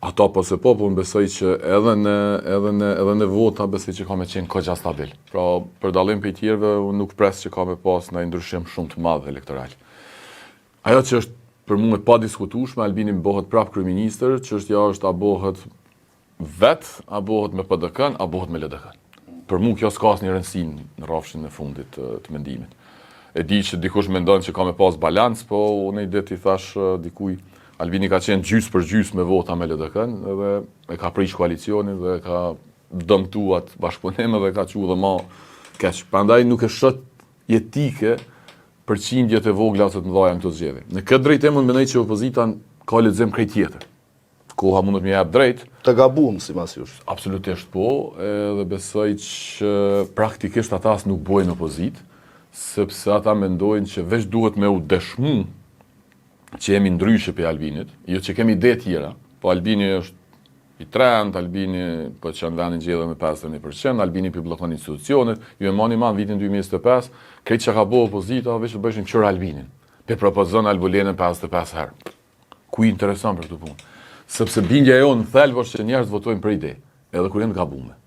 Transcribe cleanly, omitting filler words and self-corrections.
Ata po se po, unë besoj që edhe në vota besoj që ka me qenë kogja stabil. Pra, për dallim për i tjerëve, unë nuk pres që ka me pas në ndryshim shumë të madh elektoral. Ajo që është për mua e pa diskutueshme, Albini bëhet prap kryeministër, çështja është a bëhet a bëhet me PDK-n, a bëhet me LDK-n. Për mua kjo s'ka asnjë rëndësi në rrafshin e fundit të mendimit. E di që dikush mendon që ka me pas balans, po unë i det i thash dikuj Albini ka qenë gjys për gjys me vota me LDK-n dhe e ka prish koalicionin dhe ka dëmtuar bashkëpunime dhe ka qenë dhe më keq. Prandaj nuk e shoh jetike përqindjet e vogla të mëdha në këto zgjedhje. Në këtë drejtim unë mendoj që opozita ka lexim krejt tjetër. Koha mund të më jap drejt. Të gabuam sipas jush. Absolutisht po, edhe besoj që praktikisht ata as nuk bojnë opozit, sepse ata mendojnë që veç duhet me u dëshmu që jemi ndryshe për Albinit, jo që kemi ide tjera, po Albini është i trend, Albini po që në vendin gjedhë me 51%, Albini për blokon institucionet, ju e mani man vitin 2025, krejt që ka bo opozita, veç të bëshin qërë Albinin, për propozon Albulenën 55 herë. Ku i interesant për këtë punë? Sepse bindja jo në thelbë është që njerëz votojnë për ide, edhe kur jenë gabume.